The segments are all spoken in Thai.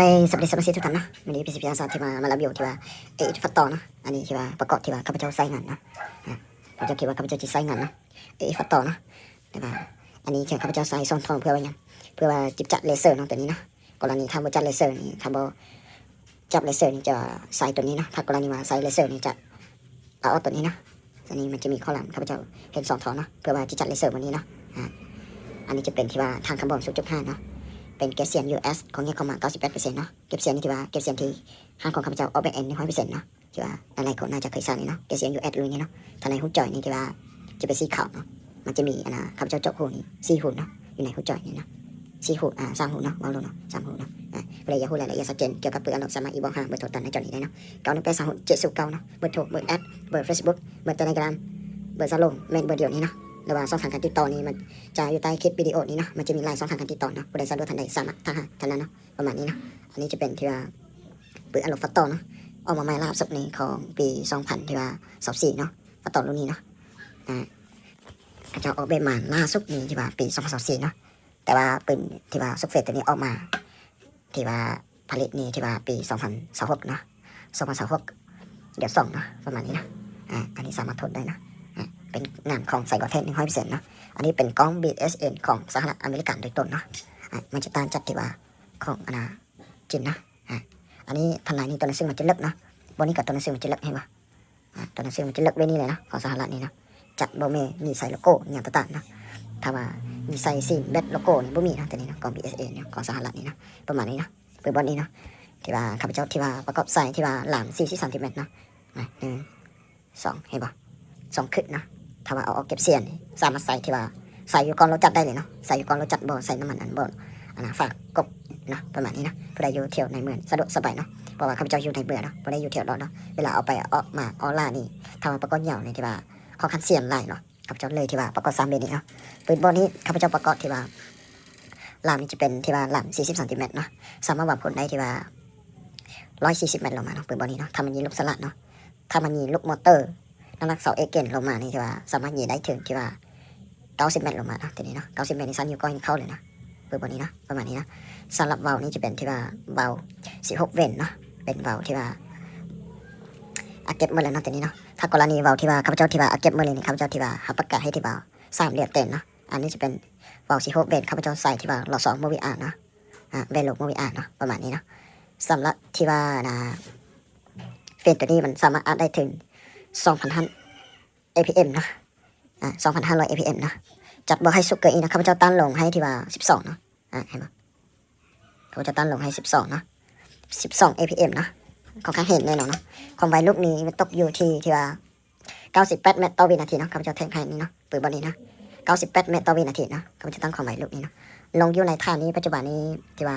สวัสดีสมาชิกทุกท่านนะวันนี้พี่สิพิอาสาที่มารับอยู่ที่ว่าฟัดต่อนะอันนี้ที่ว่าประกอบที่ว่าข้าพเจ้าใส่งานนะข้าพเจ้าคิดว่าข้าพเจ้าจะใส่งานนะฟัดต่อนะแต่ว่าอันนี้คือข้าพเจ้าใส่ซ่อนทองเพื่อไว้ยังเพื่อว่าจิบจัดเลเซอร์เนาะตัวนี้นะกรณีทำว่าจัดเลเซอร์นี่ทำว่าจับเลเซอร์นี่จะใส่ตัวนี้นะถ้ากรณีว่าใส่เลเซอร์นี่จะเอาตัวนี้นะอันนี้มันจะมีข้อหลังข้าพเจ้าเห็น2 ทองนะเพื่อว่าจะจัดเลเซอร์วันนี้นะอันนี้จะเป็นที่ว่าทางคำบอก 0.5 เนาะเป็นเก็บเสียง US ของเงี้ยเข้ามา 98% เนาะเก็บเสียงนี่ที่ว่าเก็บเสียงที่ห้างของข้าพเจ้าเอาไปเอ็นนี่ 100% เนาะที่ว่าอะไรคนน่าจะเคยทราบนี่เนาะเก็บเสียง US ลุยนี่เนาะถ้าในหุ้นจ่อยนี่ที่ว่าจะเป็นสีขาวเนาะมันจะมีข้าพเจ้าเจาะหูนี่4 หูเนาะอยู่ในหุ้นจ่อยนี่นะ4 หู3 หูเนาะวางลงเนาะ3 หูเนาะเลยอยากพูดรายละเอียดชัดเจนเกี่ยวกับเปลือกอันสามารถอีบอก5เบอร์โทรตันในจอนี้ได้เนาะ91836709เนาะเบอร์โทรเบอร์แอดเบอร์ Facebook เบอร์ Telegram เบอร์ซาลงเมนเบอร์เดียวนี้เนาะระหว่างช่องทางการติดต่อนี้มันจะอยู่ใต้คลิปวิดีโอนี้เนาะมันจะมีไลน์ช่องทางการติดต่อเนาะผู้ใดสะดวกท่านใดสามารถท่านนั้นเนาะประมาณนี้เนาะอันนี้จะเป็นที่ว่าเปลือกอันฟัตโตเนาะออกมาใหม่ล่าสุดนี้ของปี2000ที่ว่า24เนาะฟัตโตรุ่นนี้เนาะจะออกแบบมาล่าสุดนี้ที่ว่าปี2024เนาะแต่ว่าเป็นที่ว่าซุกเฟตตัวนี้ออกมาที่ว่าผลิตนี่ที่ว่าปี2026เนาะ2026เดี๋ยว2เนาะประมาณนี้นะอันนี้สามารถทดได้นะเป็นงานของไซบอร์เทค100%นะอันนี้เป็นกล้อง BSN ของสหรัฐอเมริกาโดยตรงนะมันจะต่างจากที่ว่าของจีนนะอันนี้พันไหนนี่ตัวหนังสือมันจะเล็กนะบนนี้กับตัวหนังสือมันจะเล็กเห็นปะตัวหนังสือมันจะเล็กไว้นี่เลยนะของสหรัฐนี่นะจัดโบเมมีใส่โลโก้อย่างต่างๆนะถ้าว่ามีใส่ซีนเบ็ดโลโก้นี่บ่มีนะตัวนี้นะกล้อง BSN เนี่ยของสหรัฐนี่นะประมาณนี้นะเปิดบอลนี้นะที่ว่าข้าพเจ้าที่ว่าประกอบใส่ที่ว่าหลาม4 30 เมตรนะ1 2เห็นปะ2 ขึ้นนะถ้าว่าเอาเก็บเสียนสามารถใส่ที่ว่าใส่อยู่ก่อนรถจัดได้เลยเนาะใส่อยู่ก่อนรถจัดบ่ใส่น้ำมันบ่ฝากกบนะประมาณนี้นะผู้ใดอยู่เที่ยวในเมืองสะดวกสบายเนาะเพราะว่าข้าพเจ้าอยู่ในเมืองเนาะผู้ใดอยู่เที่ยวรถเนาะเวลาเอาไปออกมาออล่านี่ถ้าว่าประกอบยาวนี่ที่ว่าข้อคันเสียนไล่เนาะข้าพเจ้าเลยที่ว่าประกอบ3 เมตรนี่เนาะปืนบอลนี้ข้าพเจ้าประกอบที่ว่าลามนี่จะเป็นที่ว่าลาม40 เซนติเมตรเนาะสามารถวัดผลได้ที่ว่า140 เมตรลงมาเนาะปืนบอลนี้เนาะถ้ามันยิงลูกสลัดเนาะถ้ามันยิงลูกมอเตอร์น้ำหนักเสาเอเกนลงมานี่ที่ว่าสามารถยิงได้ถึงที่ว่า90 เมตรลงมานะทีนี้เนาะ90 เมตรนี่สั้นอยู่ก้อยเข้าเลยนะเปิดบนนี้นะประมาณนี้นะสำหรับเบานี่จะเป็นที่ว่าเบา16 เวนเนาะเป็นเบาที่ว่าเก็บเมื่อเลยนะทีนี้เนาะถ้ากรณีเบาที่ว่าข้าพเจ้าที่ว่าเก็บเมื่อเลยนี่ข้าพเจ้าที่ว่าประกาศให้ที่เบา3 เหรียญเต็มนะอันนี้จะเป็นเบา16 เวนข้าพเจ้าใส่ที่ว่าหลอด2 โมวิอาร์นะเวนลกโมวิอาร์เนาะประมาณนี้นะสำหรับที่ว่าเฟนตัวนี้มันสามารถอัดได้ถึง 2,500 APM นะ2,500 APM นะจัดบอกให้สุกเกินอีกนะข้าพเจ้าตั้งลงให้ที่ว่า12เนาะเห็นไหมข้าพเจ้าตั้งลงให้12นะ12 APM นะของข้างเห็นแน่นอนเนาะความไวลูกนี้มันตกอยู่ที่ว่า98 เมตรต่อวินาทีเนาะข้าพเจ้าแทงให้นี่เนาะปืนบอลนี้นะ98 เมตรต่อวินาทีนะข้าพเจ้าตั้งความไวลูกนี้นะลงอยู่ในท่านี้ปัจจุบันนี้ที่ว่า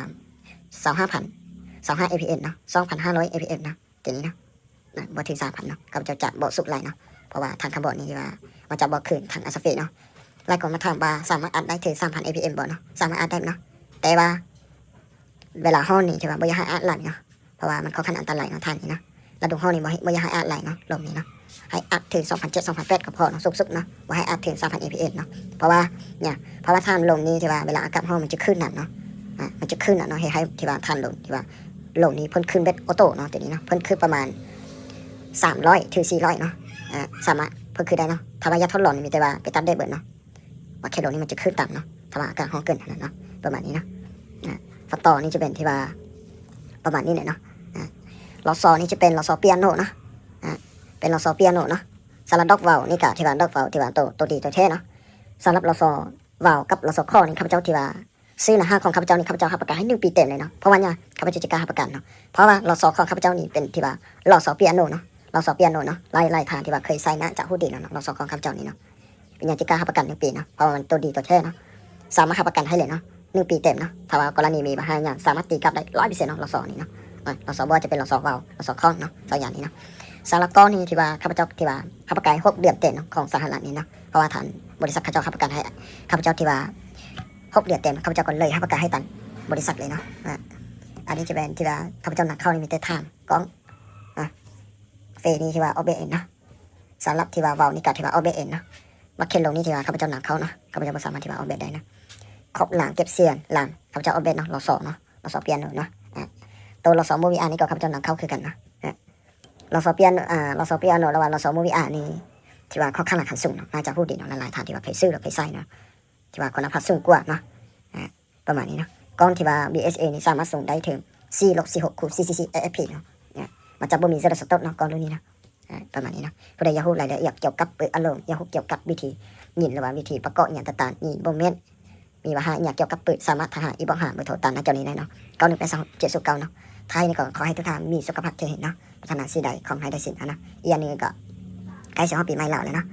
25,000 APM นะ 2,500 APM นะตัวนี้นะบอถึง 3,000 เนาะข้าพเจ้าจะบอกสุดไหลเนาะเพราะว่าทางคำบอกนี้ที่ว่ามันจะบอกคืนทางอัสเฟเนาะไล่ก่อนมาทางบาสามารถอัดได้ถึง 3,000 APM บ่เนาะสามารถอัดได้เนาะแต่ว่าเวลาห้องนี่ที่ว่าบ่อยากให้อัดไหลเนาะเพราะว่ามันค่อนข้างอันตรายเนาะทางนี้เนาะระดับห้องนี่บ่อยากให้อัดไหลเนาะลมนี้เนาะให้อัดถึง 2,700 2,800ก็พอเนาะสุกๆเนาะบ่ให้อัดถึง 3,000 APM เนาะเพราะว่าทางลมนี้ที่ว่าเวลาอากาศห้องมันจะขึ้นหนักเนาะมันจะขึ้นเนาะให้ที่ว่าทางลมที่ว่าลมนี้เพิ่นขึ้นเบ็ดออโต้เนาะตัวนี้เนาะเพิ่นขึ้นประมาณ300 ถึง 400เนาะสามารถเพิ่นขึ้นได้เนาะถ้าว่ายาทดลองนี่มีแต่ว่าไปตัดได้เบิดเนาะว่าแคโรนี่มันจะขึ้นต่ำเนาะถ้าว่าอากาศห้องเกินขนาดเนาะประมาณนี้เนาะฟัตต่อนี่จะเป็นที่ว่าประมาณนี้เนี่ยเนาะลอซอนี่จะเป็นลอซอเปียโนเนาะเป็นลอซอเปียโนเนาะสำหรับด็อกวาลนี่กะที่ว่าด็อกวาลที่ว่าตัวดีตัวเท่เนาะสำหรับลอซอวาลกับลอซอข้อนี่ข้าพเจ้าที่ว่าซื้อนะฮะของข้าพเจ้านี่ข้าพเจ้ารับประกันให้1 ปีเต็มเลยเนาะเพราะว่าข้าพเจ้าจะกล้ารับประกันเนาะเพราะว่าลอซอของข้าพเจ้านี่เป็นที่ว่าลอซอเปียโนเนาะลอซอเปียโนเนาะไล่ทางที่ว่าเคยใส่นะจากฮู้ดีเนาะลอซอของข้าพเจ้านี่เนาะเป็นอย่างที่กล้ารับประกัน1 ปีเนาะเพราะมันตัวดีตัวแท้เนาะสามารถรับประกันให้เลยเนาะ1 ปีเต็มเนาะถ้าว่ากรณีมีปัญหาอย่างสามารถตีกลับได้100%เนาะลอซอนี่เนาะลอซอบอจะเป็นลอซอวาลลอซอข้อเนาะ2 อย่างนี้เนาะสำหรับก้อนนี้ที่ว่าข้าพเจ้าที่ว่ารับประกัน6 เดือนเต็มของสหรัฐนี่เนาะเพราะว่าทางบริษัทข้าพเจ้ารับประกันให้ข้าพเจ้าที่ว่า6 เดือนเต็มข้าพเจ้าก็เลยรับประกันให้ตังบริษัทเลยเนาะอันนี้จะเป็นที่ว่าข้าพเจ้าหนักเข้านี่มีแต่ทางกล้องเฟนี่ที่ว่าออเบเอ็นเนาะสำหรับที่ว่าวาลนี่กับที่ว่าออเบเอ็นเนาะมาเคนลงนี่ที่ว่าข้าพเจ้าหนักเข้าเนาะข้าพเจ้าสามารถที่ว่าออเบได้นะครบหลังเก็บเสียนหลังข้าพเจ้าออเบเนาะลอซอเนาะลอซอเปียโนเนาะ ตัวเราสองมูวีอาร์นี่ก็ข้าพเจ้านำเข้าคือกันนะเราสอบเปียโนเราสอบเปียโนระหว่างเราสองมูวีอาร์นี่ที่ว่าค่อนข้างราคาสูงเนาะน่าจะพูดดีเนาะหลายๆท่านที่ว่าเคยซื้อหรือเคยใส่เนาะที่ว่าคุณภาพสูงกว่าเนาะประมาณนี้เนาะก้อนที่ว่า BSA นี่สามารถส่งได้ถึง446คูณ444 AFP เนาะมันจะบ่มีเซอร์สต็อกเนาะก้อนรุ่นนี้นะประมาณนี้นะผู้ใดอยากรู้รายละเอียดเกี่ยวกับอารมณ์อยากรู้เกี่ยวกับวิธียินหรือว่าวิธีประกอบอย่างต่างๆนี่บ่แม่นมีว่าหาอยากเกี่ยวกับปืนสามารถหาอีบอกหาเบอร์โทรตามหน้าจอนี้ได้เนาะ9182 709เนาะท้ายนี่ก็ขอให้ทุกท่านมีสุขภาพแข็งแรงเนาะพัฒนาสิ่งใดของให้ได้สิ่งนั้นนะอีกอย่างนึงก็ใกล้สิฮอดปีใหม่แล้วเนาะ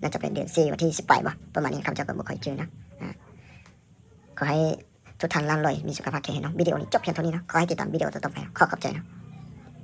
น่าจะเป็นเดือน4วันที่18บ่ประมาณนี้ครับเจ้าก็บ่ค่อยเจอนะขอให้ทุกท่านร่ำรวยมีสุขภาพแข็งแรงเนาะวิดีโอนี้จบเพียงเท่านี้นะขอให้ติดตามวิดีโอต่อๆไปขอขอบใจนะ